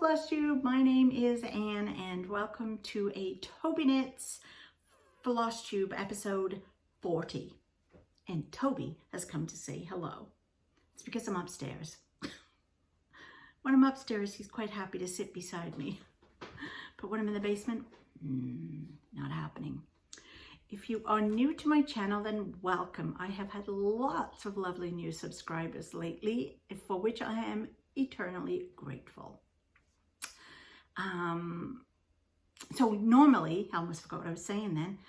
Flosstube, my name is Anne and welcome to a Tobyknits Flosstube episode 40. And Toby has come to say hello. It's because I'm upstairs. When I'm upstairs, he's quite happy to sit beside me. But when I'm in the basement, not happening. If you are new to my channel, then welcome. I have had lots of lovely new subscribers lately, for which I am eternally grateful. So normally, I almost forgot what I was saying then.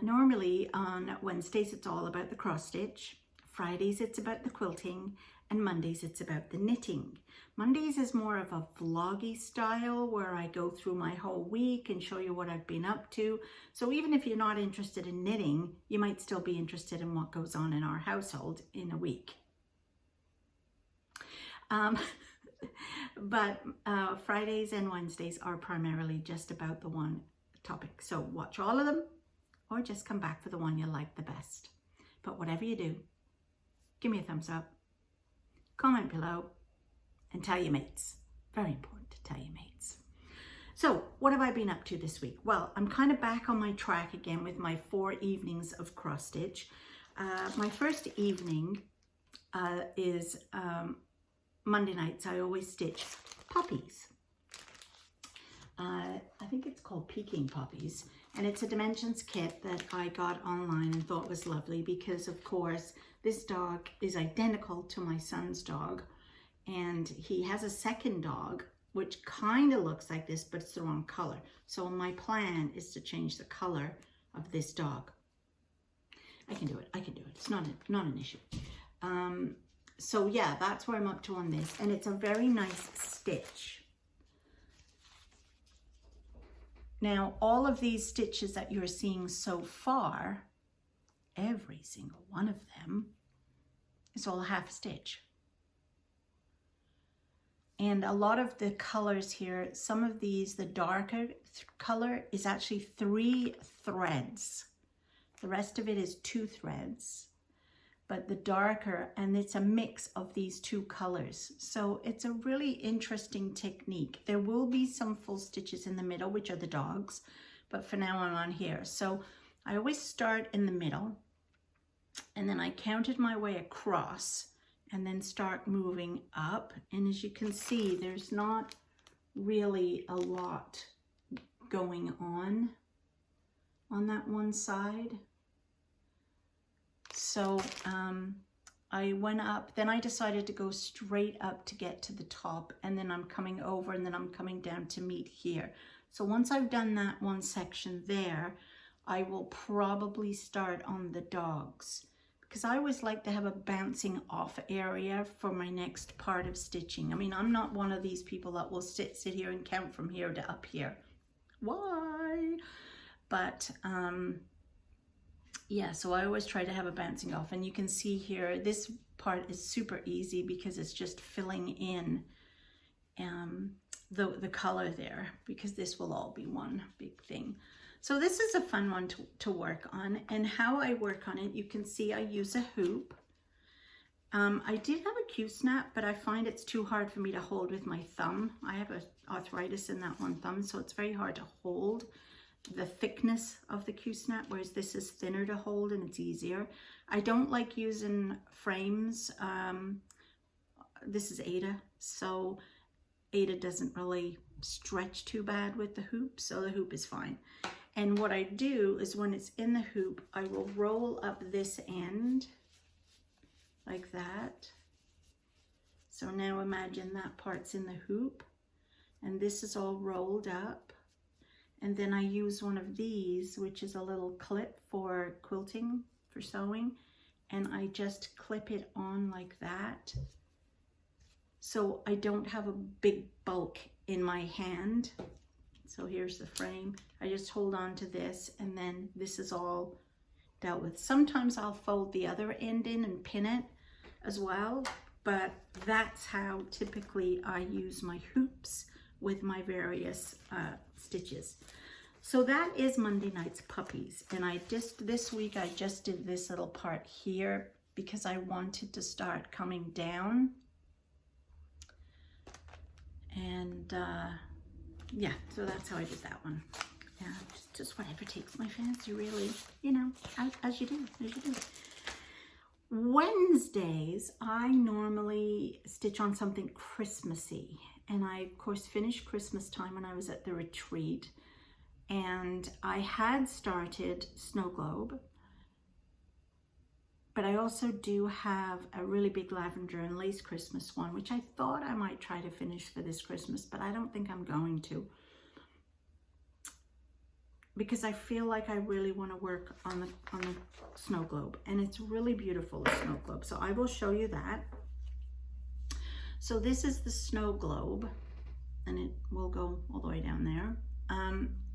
Normally on Wednesdays, it's all about the cross stitch. Fridays, it's about the quilting. And Mondays, it's about the knitting. Mondays is more of a vloggy style where I go through my whole week and show you what I've been up to. So even if you're not interested in knitting, you might still be interested in what goes on in our household in a week. But Fridays and Wednesdays are primarily just about the one topic. So watch all of them or just come back for the one you like the best. But whatever you do, give me a thumbs up, comment below, and tell your mates. Very important to tell your mates. So what have I been up to this week? Well, I'm kind of back on my track again with my 4 evenings of cross stitch. My first evening is Monday nights. I always stitch Puppies. I think it's called Peking Puppies, and it's a dimensions kit that I got online and thought was lovely because, of course, this dog is identical to my son's dog, and he has a second dog which kind of looks like this, but it's the wrong color. So my plan is to change the color of this dog. I can do it. It's not an issue. So yeah, that's where I'm up to on this, and it's a very nice stitch. Now, all of these stitches that you're seeing so far, every single one of them is all a half stitch. And a lot of the colors here, some of these, the darker color is actually 3 threads. The rest of it is 2 threads. But the darker, and it's a mix of these 2 colors. So it's a really interesting technique. There will be some full stitches in the middle, which are the dogs, but for now I'm on here. So I always start in the middle, and then I counted my way across, and then start moving up. And as you can see, there's not really a lot going on that one side. So I went up, then I decided to go straight up to get to the top, and then I'm coming over, and then I'm coming down to meet here. So once I've done that one section there, I will probably start on the dogs, because I always like to have a bouncing off area for my next part of stitching. I mean, I'm not one of these people that will sit here and count from here to up here. Why? But yeah, so I always try to have a bouncing off, and you can see here, this part is super easy because it's just filling in the color there, because this will all be one big thing. So this is a fun one to work on, and how I work on it, you can see I use a hoop. I did have a Q-snap, but I find it's too hard for me to hold with my thumb. I have arthritis in that one thumb, so it's very hard to hold the thickness of the Q-snap, whereas this is thinner to hold and it's easier. I don't like using frames. This is Ada, so Ada doesn't really stretch too bad with the hoop, so the hoop is fine. And what I do is when it's in the hoop, I will roll up this end like that. So now imagine that part's in the hoop, and this is all rolled up. And then I use one of these, which is a little clip for quilting, for sewing, and I just clip it on like that. So I don't have a big bulk in my hand. So here's the frame. I just hold on to this, and then this is all dealt with. Sometimes I'll fold the other end in and pin it as well, but that's how typically I use my hoops with my various stitches. So that is Monday night's Puppies, and this week I just did this little part here because I wanted to start coming down And yeah, so that's how I did that one. Yeah, just whatever takes my fancy, really, you know, as you do, as you do. Wednesdays, I normally stitch on something Christmassy. And I, of course, finished Christmas time when I was at the retreat. And I had started Snow Globe. But I also do have a really big lavender and lace Christmas one, which I thought I might try to finish for this Christmas, but I don't think I'm going to. Because I feel like I really want to work on the Snow Globe, and it's really beautiful, the Snow Globe. So I will show you that. So this is the Snow Globe, and it will go all the way down there.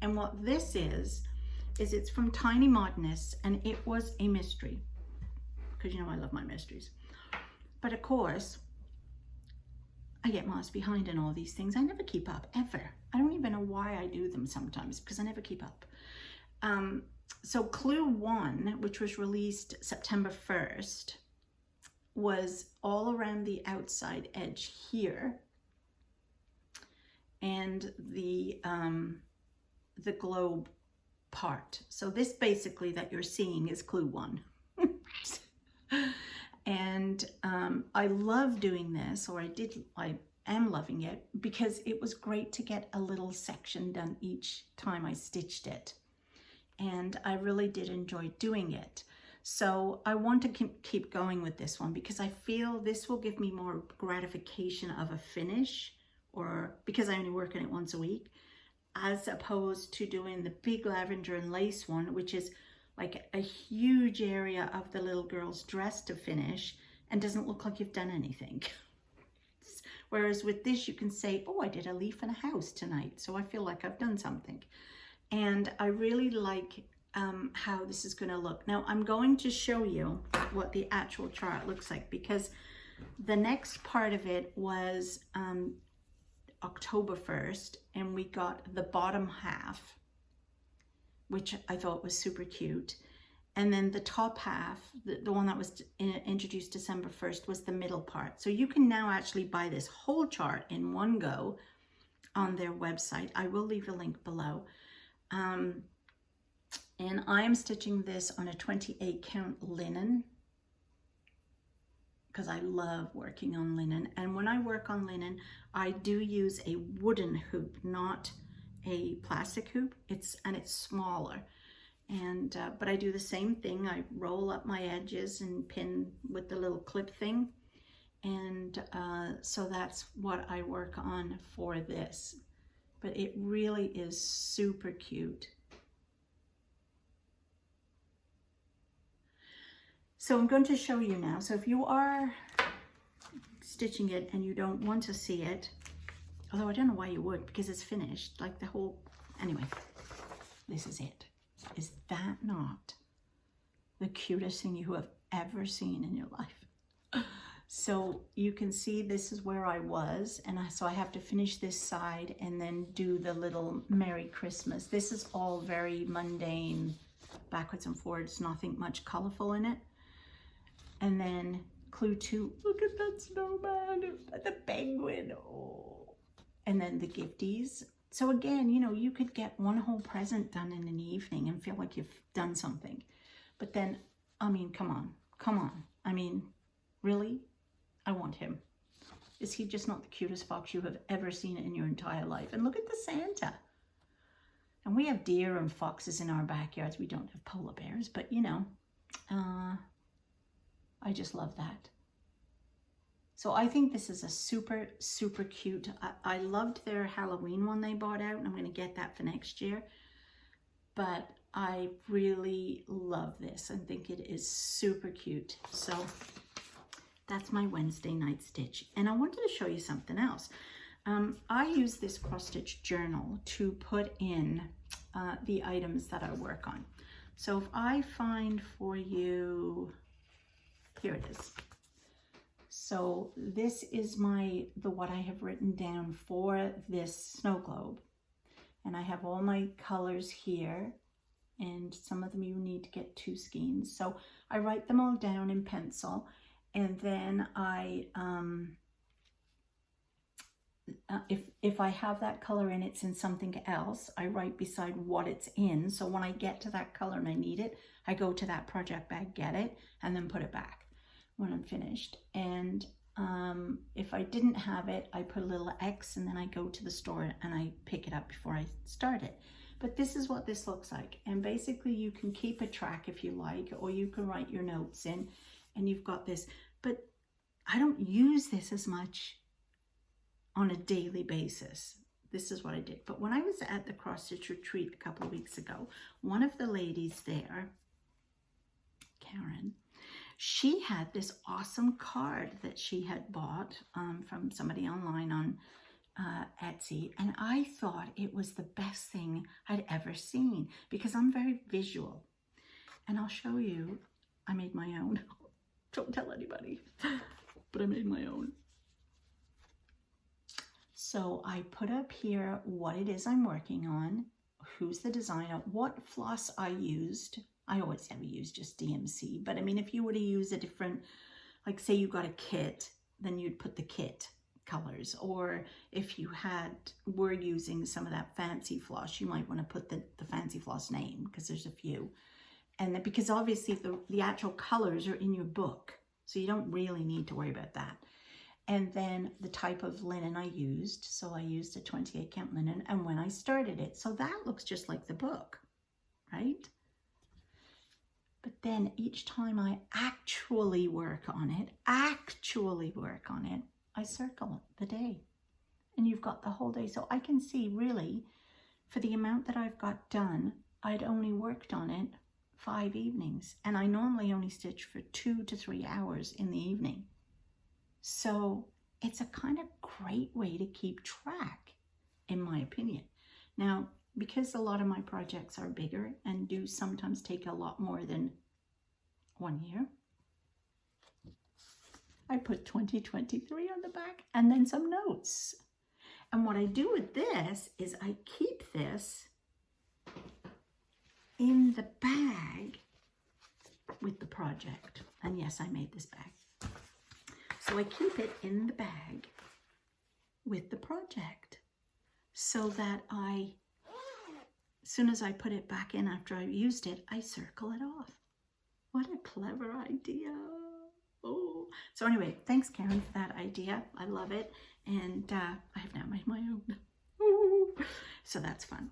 And what this is it's from Tiny Modernist, and it was a mystery, because you know I love my mysteries. But of course, I get miles behind in all these things. I never keep up, ever. I don't even know why I do them sometimes, because I never keep up. So Clue 1, which was released September 1st, was all around the outside edge here. And the globe part. So this basically that you're seeing is Clue 1. And I love doing this, or I am loving it, because it was great to get a little section done each time I stitched it. And I really did enjoy doing it. So I want to keep going with this one, because I feel this will give me more gratification of a finish, or because I only work on it once a week, as opposed to doing the big lavender and lace one, which is like a huge area of the little girl's dress to finish and doesn't look like you've done anything. Whereas with this, you can say, oh, I did a leaf and a house tonight, so I feel like I've done something. And I really like how this is going to look. Now, I'm going to show you what the actual chart looks like, because the next part of it was October 1st, and we got the bottom half, which I thought was super cute. And then the top half, the one that was introduced December 1st, was the middle part. So you can now actually buy this whole chart in one go on their website. I will leave a link below. And I'm stitching this on a 28 count linen, because I love working on linen. And when I work on linen, I do use a wooden hoop, not a plastic hoop. It's smaller. And but I do the same thing. I roll up my edges and pin with the little clip thing. And so that's what I work on for this. But it really is super cute. So I'm going to show you now. So if you are stitching it and you don't want to see it, although I don't know why you would, because it's finished, like the whole, anyway, this is it. Is that not the cutest thing you have ever seen in your life? So you can see this is where I was, and so I have to finish this side and then do the little Merry Christmas. This is all very mundane, backwards and forwards, nothing much colorful in it. And then Clue 2, look at that snowman, the penguin, oh. And then the gifties. So again, you know, you could get one whole present done in an evening and feel like you've done something. But then, I mean, come on. I mean, really? I want him. Is he just not the cutest fox you have ever seen in your entire life? And look at the Santa. And we have deer and foxes in our backyards. We don't have polar bears, but you know, I just love that. So I think this is a super, super cute. I loved their Halloween one they bought out, and I'm going to get that for next year. But I really love this and think it is super cute. So that's my Wednesday night stitch. And I wanted to show you something else. I use this cross stitch journal to put in the items that I work on. So if I find for you, here it is. So this is what I have written down for this snow globe. And I have all my colors here, and some of them you need to get 2 skeins. So I write them all down in pencil, and then I if I have that color and it's in something else, I write beside what it's in. So when I get to that color and I need it, I go to that project bag, get it, and then put it back when I'm finished. And if I didn't have it, I put a little X and then I go to the store and I pick it up before I start it. But this is what this looks like. And basically you can keep a track if you like, or you can write your notes in, and you've got this. But I don't use this as much on a daily basis. This is what I did. But when I was at the cross stitch retreat a couple of weeks ago, one of the ladies there, Karen, she had this awesome card that she had bought from somebody online on Etsy, and I thought it was the best thing I'd ever seen because I'm very visual. And I'll show you, I made my own. Don't tell anybody, but I made my own. So I put up here what it is I'm working on, who's the designer, what floss I used. I always have used just DMC, but I mean, if you were to use a different, like say you got a kit, then you'd put the kit colors. Or if you were using some of that fancy floss, you might want to put the fancy floss name, because there's a few. And because obviously the actual colors are in your book, so you don't really need to worry about that. And then the type of linen I used. So I used a 28 count linen, and when I started it, so that looks just like the book, right? But then each time I actually work on it, I circle the day. And you've got the whole day. So I can see really, for the amount that I've got done, I'd only worked on it 5 evenings. And I normally only stitch for 2 to 3 hours in the evening. So it's a kind of great way to keep track, in my opinion. Now, because a lot of my projects are bigger and do sometimes take a lot more than 1 year, I put 2023 on the back and then some notes. And what I do with this is I keep this in the bag with the project. And yes, I made this bag. So I keep it in the bag with the project so that as soon as I put it back in after I've used it, I circle it off. What a clever idea. Oh, so anyway, thanks Karen for that idea. I love it. And I have now made my own. Ooh. So that's fun.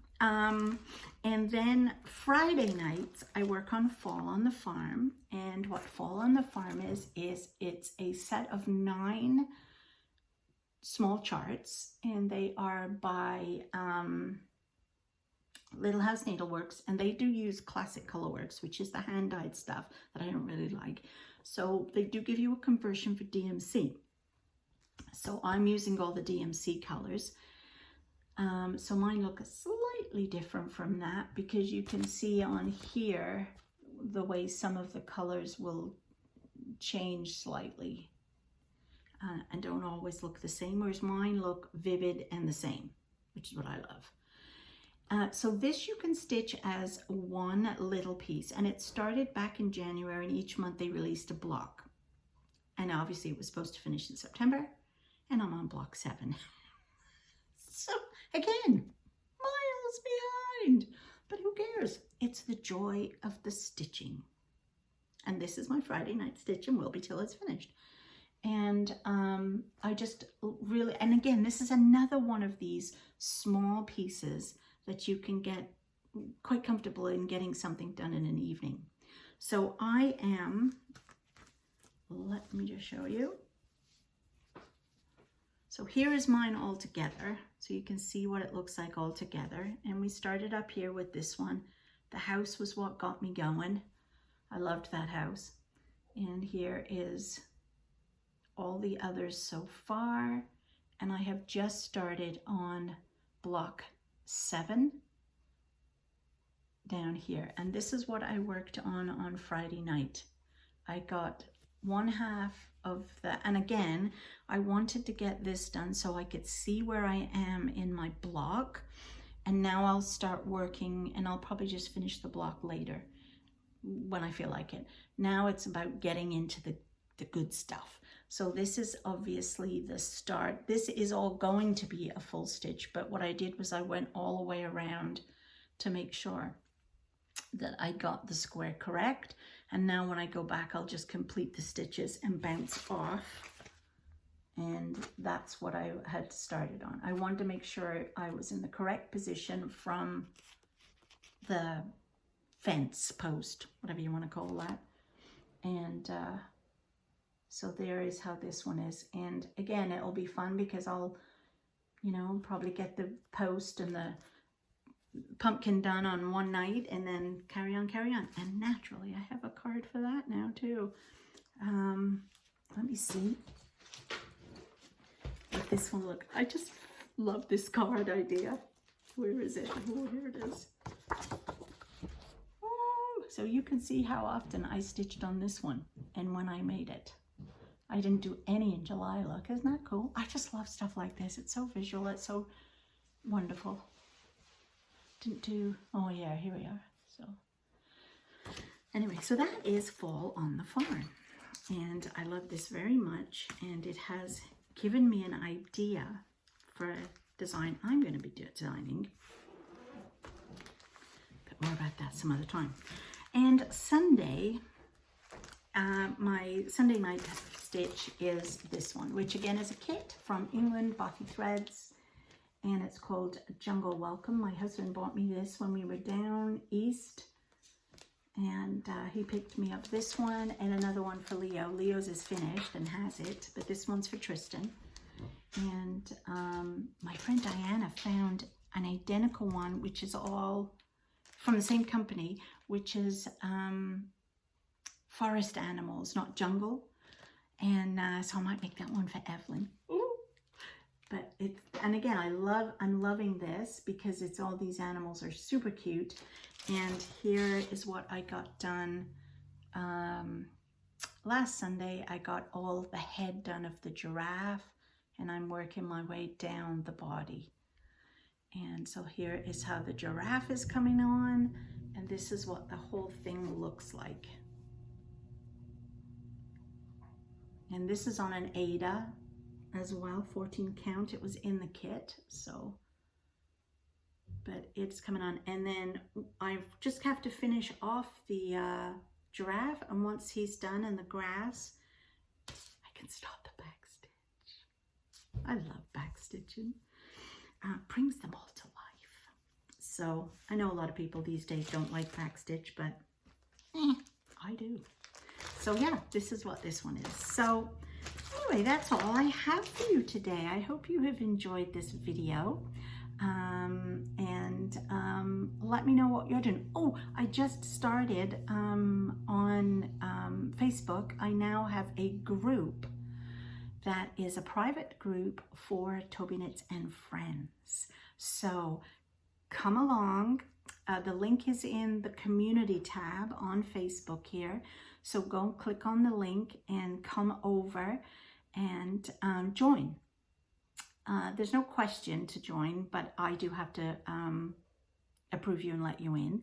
And then Friday nights, I work on Fall on the Farm. And what Fall on the Farm is it's a set of 9 small charts, and they are by Little House Needleworks, and they do use Classic Colorworks, which is the hand-dyed stuff that I don't really like. So they do give you a conversion for DMC. So I'm using all the DMC colors. So mine look slightly different from that, because you can see on here the way some of the colors will change slightly and don't always look the same, whereas mine look vivid and the same, which is what I love. So this you can stitch as one little piece, and it started back in January, and each month they released a block. And obviously it was supposed to finish in September, and I'm on block 7. So again, miles behind, but who cares? It's the joy of the stitching. And this is my Friday night stitch and will be till it's finished. And I just really, and again, this is another one of these small pieces that you can get quite comfortable in getting something done in an evening. So I am, let me just show you. So here is mine all together. So you can see what it looks like all together. And we started up here with this one. The house was what got me going. I loved that house. And here is all the others so far. And I have just started on block 7 down here. And this is what I worked on Friday night. I got 1/2 of the, and again, I wanted to get this done so I could see where I am in my block. And now I'll start working, and I'll probably just finish the block later when I feel like it. Now it's about getting into the good stuff. So this is obviously the start. This is all going to be a full stitch, but what I did was I went all the way around to make sure that I got the square correct. And now when I go back, I'll just complete the stitches and bounce off. And that's what I had started on. I wanted to make sure I was in the correct position from the fence post, whatever you want to call that. And so there is how this one is. And again, it'll be fun because I'll, you know, probably get the post and the pumpkin done on one night and then carry on. And naturally, I have a card for that now too. Let me see what this one look. I just love this card idea. Where is it? Oh, here it is. Oh, so you can see how often I stitched on this one and when I made it. I didn't do any in July, look, isn't that cool? I just love stuff like this. It's so visual, it's so wonderful. Didn't do, oh yeah, here we are. So anyway, so that is Fall on the Farm. And I love this very much. And it has given me an idea for a design I'm going to be designing. But more about that some other time. And Sunday, my Sunday night stitch is this one, which again is a kit from England, Bothy Threads, and it's called Jungle Welcome. My husband bought me this when we were down east, and he picked me up this one and another one for Leo. Leo's is finished and has it, but this one's for Tristan. And my friend Diana found an identical one, which is all from the same company, which is forest animals, not jungle. And so I might make that one for Evelyn. Ooh. But it, and again, I'm loving this because it's all these animals are super cute. And here is what I got done last Sunday. I got all the head done of the giraffe, and I'm working my way down the body. And so here is how the giraffe is coming on, and this is what the whole thing looks like. And this is on an Ada as well, 14 count. It was in the kit, so, but it's coming on. And then I just have to finish off the giraffe, and once he's done in the grass, I can start the back stitch. I love back stitching. Brings them all to life. So I know a lot of people these days don't like back stitch, but I do. So yeah, this is what this one is. So anyway, that's all I have for you today. I hope you have enjoyed this video. Let me know what you're doing. Oh, I just started on Facebook. I now have a group that is a private group for Tobyknits and friends. So come along. The link is in the community tab on Facebook here. So go click on the link and come over and join. There's no question to join, but I do have to approve you and let you in.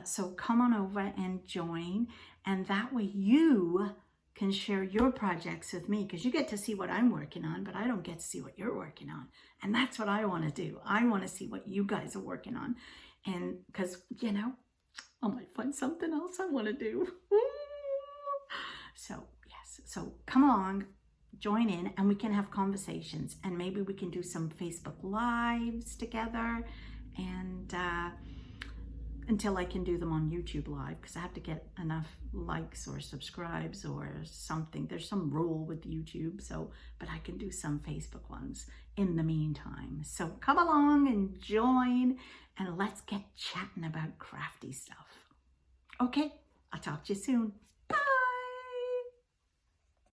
So come on over and join, and that way you can share your projects with me, because you get to see what I'm working on, but I don't get to see what you're working on. And that's what I want to do. I want to see what you guys are working on. And because, you know, I might find something else I want to do. So yes, so come along, join in, and we can have conversations, and maybe we can do some Facebook Lives together, and until I can do them on YouTube Live, because I have to get enough likes or subscribes or something. There's some rule with YouTube, so, but I can do some Facebook ones in the meantime. So come along and join, and let's get chatting about crafty stuff. Okay, I'll talk to you soon.